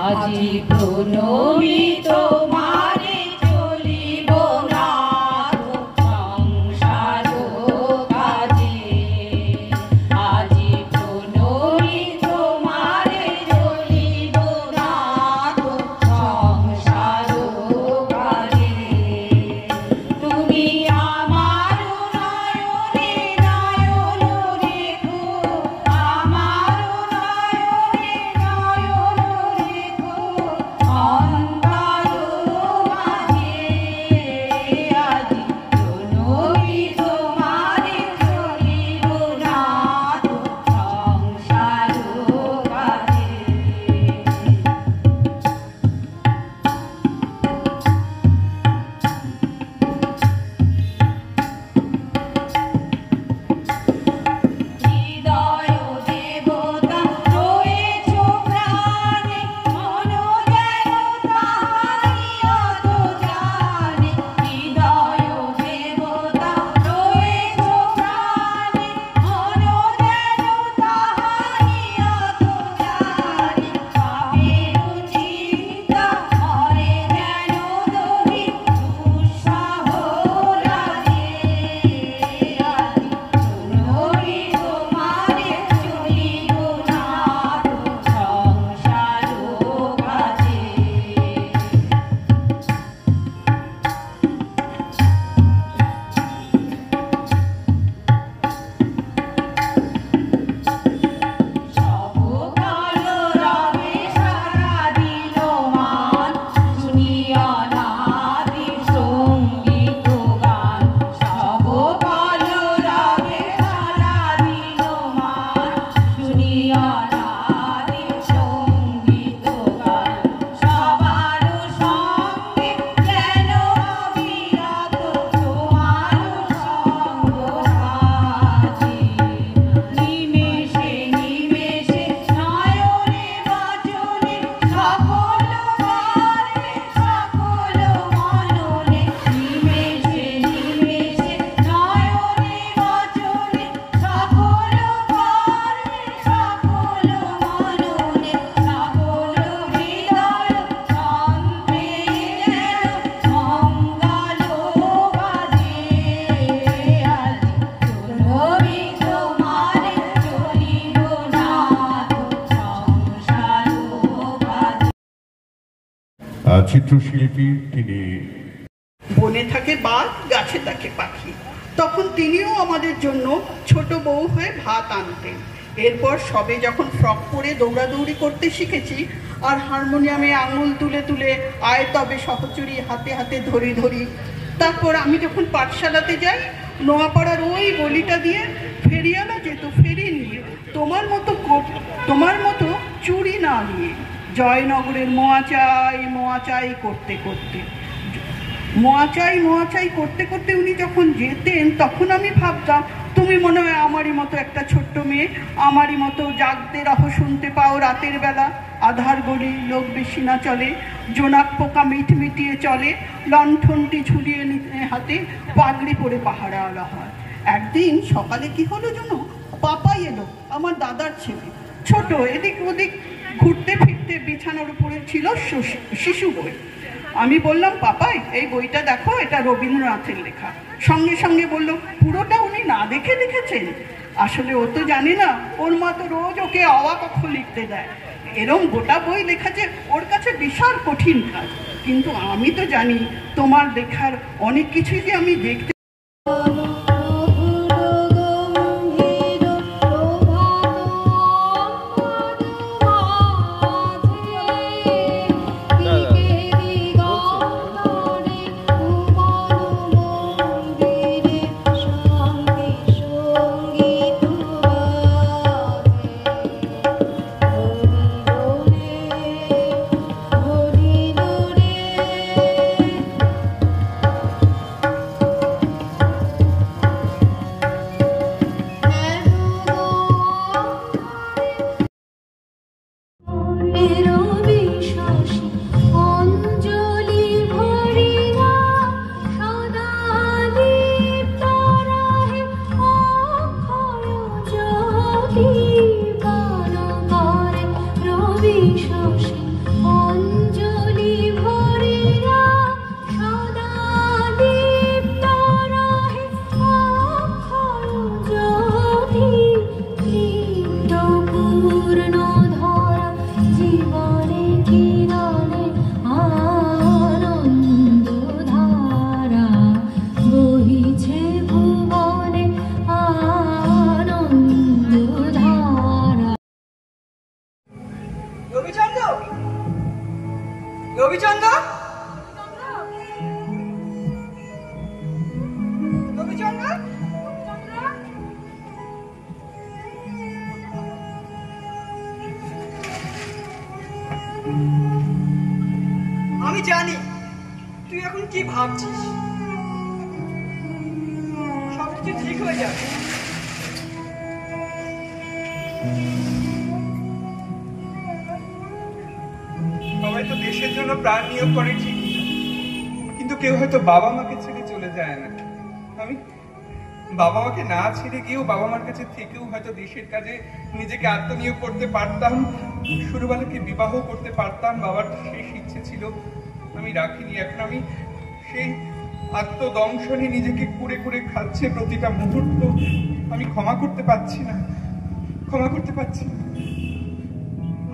আজি প্রণমী তোমারে চলিব নাথ সংসার কাজে। আজি প্রণমী তোমারে চলিব নাথ সংসার কাজে। তুমি আমার নয়নে নয়ন রেখো, আমার নয়নে নয়ন রেখো, অন্তর মাঝে। আজি প্রণমী তোমারে চলিব নাথ সংসার কাজে। হৃদয় দেবতা রয়েছ প্রাণে, মন যেন তাহারি অত জানে। হৃদয় দেবতা রয়েছ প্রাণে, মন যেন তাহারি অত জানে। পাপের চিন্তা করে যেন দহি দুঃসহ লাগে। আজি প্রণমী তোমারে চলিব নাথ সংসার কাজে। সবকাল রবে সারা দিল মান, শুনিয়া নাথি সঙ্গীত গান। সবকাল রবে সারা দিল মান, শুনিয়া নাথি সঙ্গীত গান। সবার সঙ্গে যেন অবিরত তোমার সঙ্গ রাজি। নিমেষে নিমেষে নয়নে বচনে, সকল কর্মে সকল মননে। নিমেষে নিমেষে নয়নে বচনে, সকল কর্মে সকল মননে। সকল হৃদয় ছন্দে যেন মঙ্গল বাজে। আজি প্রণমী তোমারে চলিব নাথ সংসার কাজে। চিত্রশিল্পী তিনি। বনে থাকে বাঘ, গাছে থাকে পাখি। তখন তিনিও আমাদের জন্য ছোট বউ হয়ে ভাত আনতেন। এরপর সবে যখন ফ্রক পরে দৌড়াদৌড়ি করতে শিখেছি, আর হারমোনিয়ামে আঙুল তুলে তুলে আয় তবে সহচরী হাতে হাতে ধরি ধরি। তারপর আমি যখন পাঠশালাতে যাই, নোয়াপাড়ার ওই গলিটা দিয়ে ফেরিওয়ালা যেত ফেরি নিয়ে, তোমার মতো চুরি না নিয়ে। জয়নগরের মোয়াচাই করতে করতে মোয়াচাই করতে করতে উনি যখন যেতেন, তখন আমি ভাবতাম তুমি মনে হয় আমারই মতো একটা ছোট্ট মেয়ে, আমারই মতো জাগতে রহ শুনতে পাও রাতের বেলা। আধার গলি, লোক বেশি না চলে, জোনাক পোকা মিটমিটিয়ে চলে, লণ্ঠনটি ঝুলিয়ে হাতে পাগড়ি পরে পাহারাওয়ালা হয়। একদিন সকালে কি হলো জানো, পাপাই এলো, আমার দাদার ছেলে, ছোট, এদিক ওদিক ঘুরতে ফিরতে বিছানার উপরে ছিল শিশু বই। আমি বললাম, পাপাই এই বইটা দেখো, এটা রবীন্দ্রনাথের লেখা। সঙ্গে সঙ্গে বলল, পুরোটা উনি না দেখে লিখেছেন। আসলে ও তো জানে না, ওর মা তো রোজ ওকে অ ক খ লিখতে দেয়। এরম গোটা বই লেখা যে ওর কাছে বিশাল কঠিন কাজ। কিন্তু আমি তো জানি তোমার লেখার অনেক কিছুই যে আমি দেখতে। জানি তুই এখন কি ভাবছিস। সবকিছু ঠিক হয়ে যাবে। সবাই তো দেশের জন্য প্রাণ নিয়োগ করে ঠিকই, কিন্তু কেউ হয়তো বাবা মাকে ছেড়ে চলে যায় না। আমি বাবা মাকে না ছেড়ে গিয়েও বাবা মার কাছে থেকেও হয়তো দেশের কাজে নিজেকে আত্মনিয়োগ করতে পারতাম, সুরবালাকে বিবাহ করতে পারতাম। বাবার শেষ ইচ্ছে ছিল, আমি রাখিনি। এখন আমি সেই আত্মদংশনে নিজেকে কুড়ে কুড়ে খাচ্ছে প্রতিটা মুহূর্ত। আমি ক্ষমা করতে পারছি না, ক্ষমা করতে পারছি না।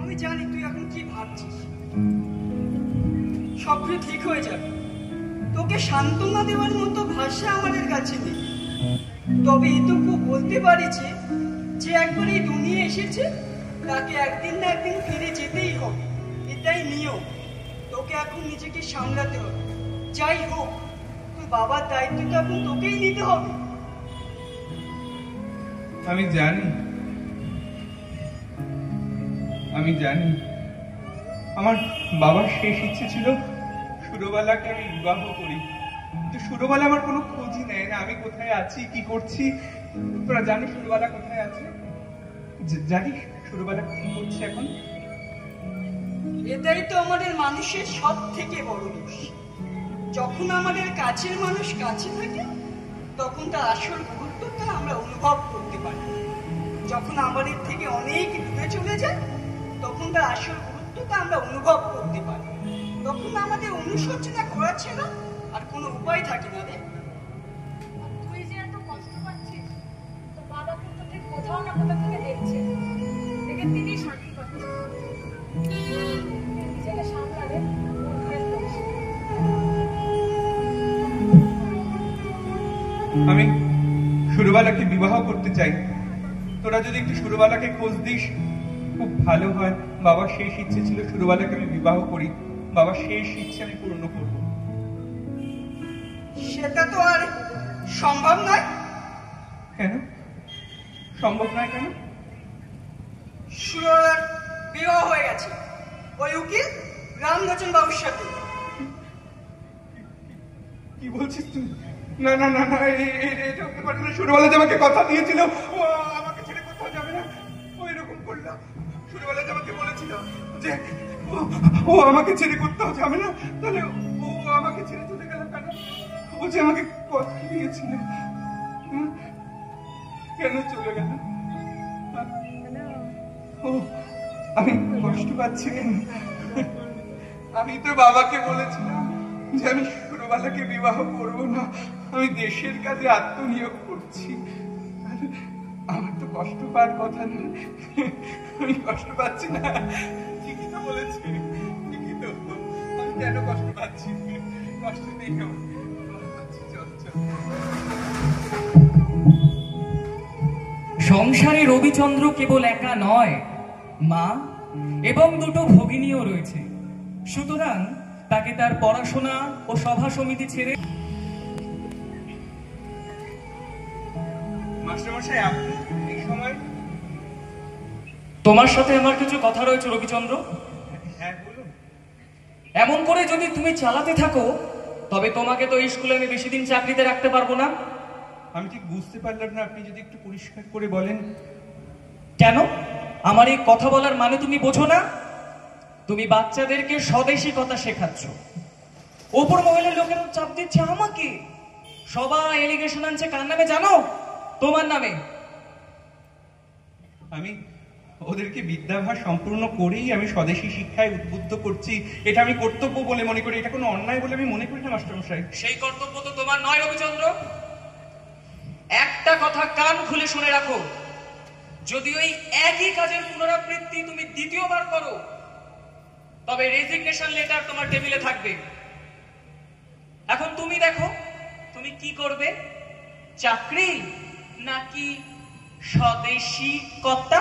আমি জানি তুই এখন কি ভাবছিস। সবকিছু ঠিক হয়ে যাবে। তোকে সান্ত্বনা দেওয়ার মতো ভাষা আমাদের কাছে নেই, তবে এটুকু বলতে পারি যে একবার এই দুনিয়া এসেছে তাকে একদিন না একদিন ফিরে যেতেই হবে, এটাই নিয়ম। তোকে এখন নিজেকে সামলাতে হবে। যাই হোক, তোর বাবার দায়িত্বটা এখন তোকেই নিতে হবে। আমি জানি, আমি জানি আমার বাবার শেষ ইচ্ছে ছিল সুরবালাকে আমি বিবাহ করি, কিন্তু সুরবালা আমার কোনো খোঁজই নেয় না। আমি কোথায় আছি, কি করছি। তোরা জানিস সুরবালা কোথায় আছে? জানিস সুরবালা কি করছে এখন? এটাই তো আমাদের মানুষের সব থেকে বড় দোষ। যখন আমাদের কাছের মানুষ কাছে থাকে তখন তার আসল গুরুত্বটা আমরা অনুভব করতে পারি। যখন আমাদের থেকে অনেক দূরে চলে যায় তখন তার আসল গুরুত্বটা আমরা অনুভব করতে পারি। তখন আমাদের অনুশোচনা করা ছাড়া আর কোনো উপায় থাকে না রে। তুই যে এত কষ্ট পাচ্ছিস, তো বাবা কিন্তু ঠিক কোথাও না কোথাও থেকে দেখছে, দেখে তিনি শান্তি পাচ্ছে। নিজেকে সামলালে আমি সুরবালাকে বিবাহ করতে চাই। তোরা যদি একটু সুরবালাকে খোঁজ দিস খুব ভালো হয়। বাবার শেষ ইচ্ছে ছিল সুরবালাকে আমি বিবাহ করি, বাবার শেষ ইচ্ছে আমি পূর্ণ করব। সেটা তো আর সম্ভব নয়। কেন সম্ভব নয়? কেন? সুরলার বিবাহ হয়ে গেছে ওই উকিল রামলোচন বাবুর সাথে। কি বলছিস তুই? না না না না, এটা হতে পারে না। সুরবালা যে আমাকে কথা দিয়েছিল ও আমাকে ছেড়ে কোথাও যাবে না, ও এরকম করলো। সুরবালা যে আমাকে বলেছিল যে ও আমাকে ছেড়ে কোথাও যাবে না, তাহলে ও আমাকে ছেড়ে চলে গেল কেন? ও যে আমাকে কথা দিয়েছিল, কেন চলে গেল? ও আমি কষ্ট পাচ্ছি কেন? আমি তো বাবাকে বলেছিলাম যে আমি সুরবালাকে বিবাহ করব না, আমি দেশের কাজে আত্মনিয়োগ করছি। আমার তো কষ্ট পাওয়ার কথা না, আমি কষ্ট পাচ্ছি না। ঠিকই তো বলেছি, ঠিকই তো। আমি কেন কষ্ট পাচ্ছি? কষ্ট নেই আমার। চল চল। সংসারে রবিচন্দ্র কেবল একা নয়, মা এবং দুটো ভগিনীও রয়েছে। সুতরাং তাকে তার পড়াশোনা ও সভা সমিতি ছেড়ে। মাস্টারমশাই, আপনি এই সময়? তোমার সাথে আমার কিছু কথা রয়েছে রবিচন্দ্র। হ্যাঁ বলুন। এমন করে যদি তুমি চালাতে থাকো তবে তোমাকে তো এই স্কুলে আমি বেশি দিন চাকরিতে রাখতে পারবো না। আমি ঠিক বুঝতে পারলাম না, আপনি যদি একটু পরিষ্কার করে বলেন। কেন? আমার এই কথা বলার মানে তুমি বোঝো না? তুমি বাচ্চাদেরকে স্বদেশী কথা শেখাচ্ছ, ওপর মহলের লোকেরা চাপ দিচ্ছে আমাকে। সবাই এলিগেশন আনছে কার নামে জানো? তোমার নামে। আমি ওদেরকে বিদ্যাভ্যাস সম্পূর্ণ করেই আমি স্বদেশী শিক্ষায় উদ্বুদ্ধ করছি। এটা আমি কর্তব্য বলে মনে করি, এটা কোনো অন্যায় বলে আমি মনে করি না মাস্টারমশাই। সেই কর্তব্য তো তোমার নয় রবিচন্দ্র। একটা কথা কান খুলে শুনে রাখো, যদি ওই একই কাজের পুনরাবৃত্তি তুমি দ্বিতীয়বার করো তবে রেজিগনেশন লেটার তোমার টেবিলে থাকবে। এখন তুমি দেখো তুমি কি করবে, চাকরি নাকি স্বদেশী কর্তা?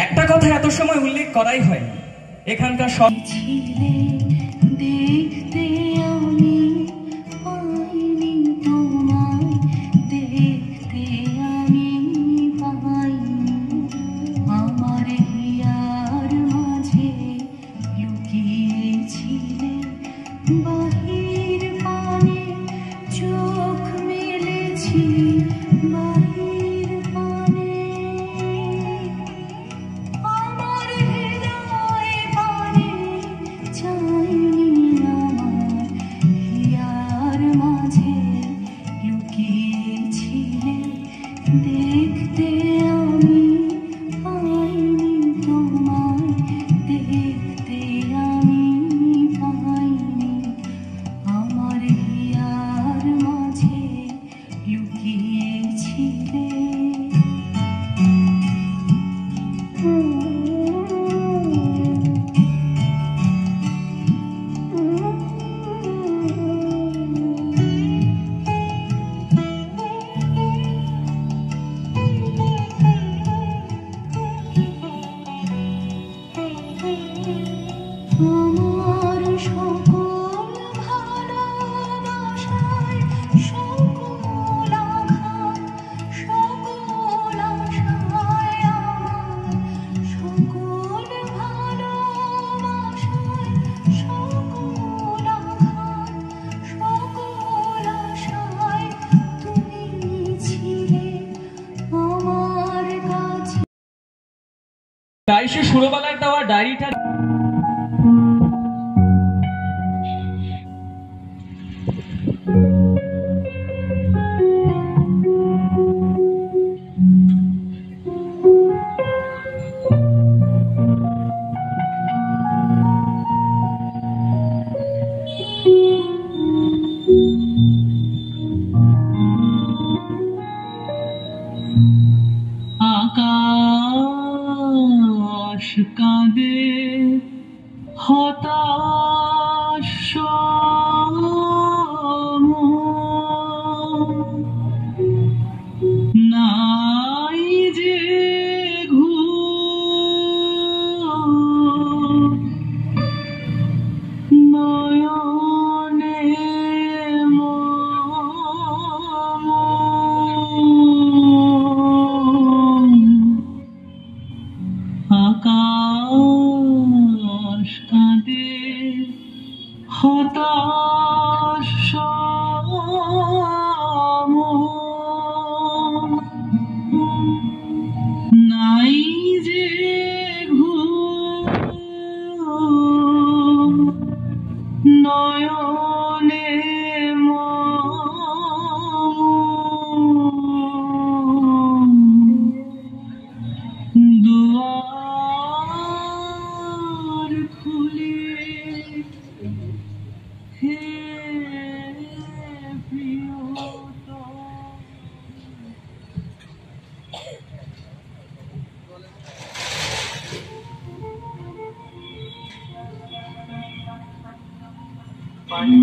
একটা কথা এত সময় উল্লেখ করাই হয়নি, এখানকার সব দেখতে আমি পাইনি তোমায়, দেখতে আমি পাইনি। আমার সকল ভালোবাসায় সকল আঘাত সকল আশায় আমার সকল ভালোবাসায় সকল আঘাত সকল আশায় তুমি ছিলে আমার কাছে। তাই সে সুরবালার দেওয়া ডায়েরিটা আকাশ কাঁদে হতাশ নাই যে ঘুম নয়নে আকাশ কাঁদে হতাশ নাই যে ঘুম নয়নে দুয়ার খুলে হে প্রিয়তম Thank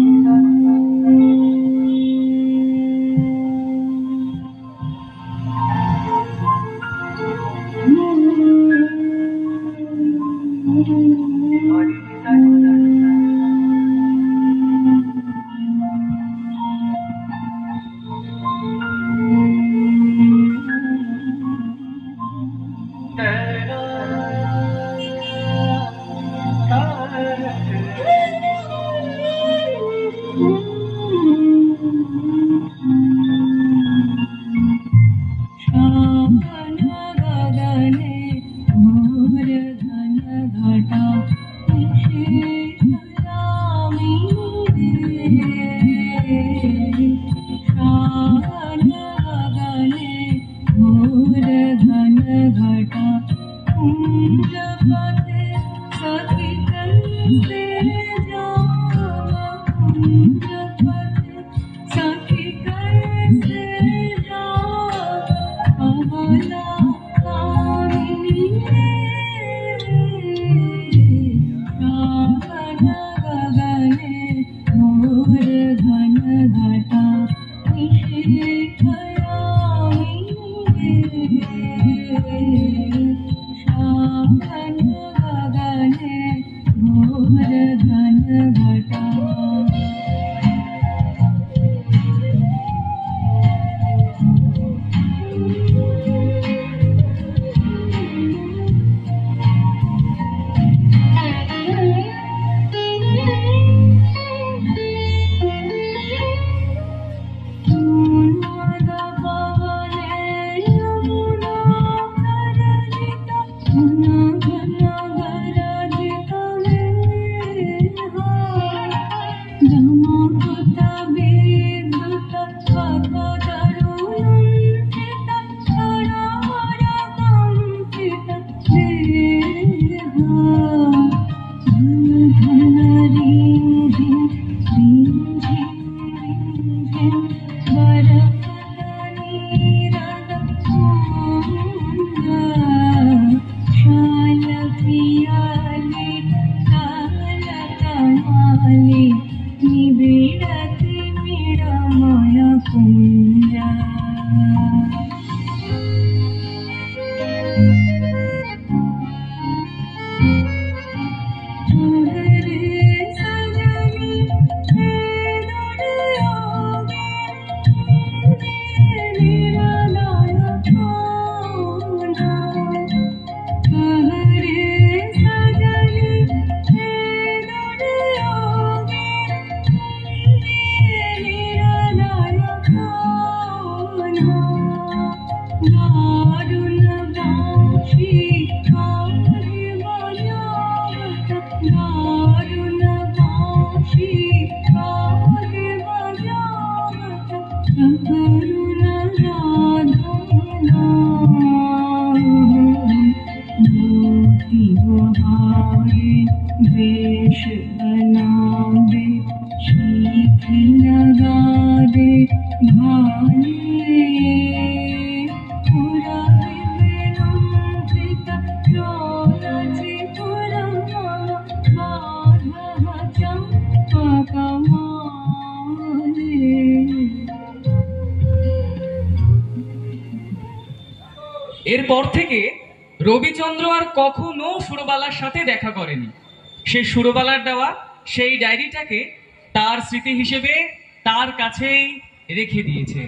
you. वेश बना दे शीख लगा दे भाले पूरा विलुंठित रोरचि पुरमा बाधा चंपा माले। এরপর থেকে রবিচন্দ্র আর কখনো সুরবালার সাথে দেখা করেনি। সে সুরবালার দেওয়া সেই ডায়েরিটাকে তার স্মৃতি হিসেবে তার কাছেই রেখে দিয়েছে।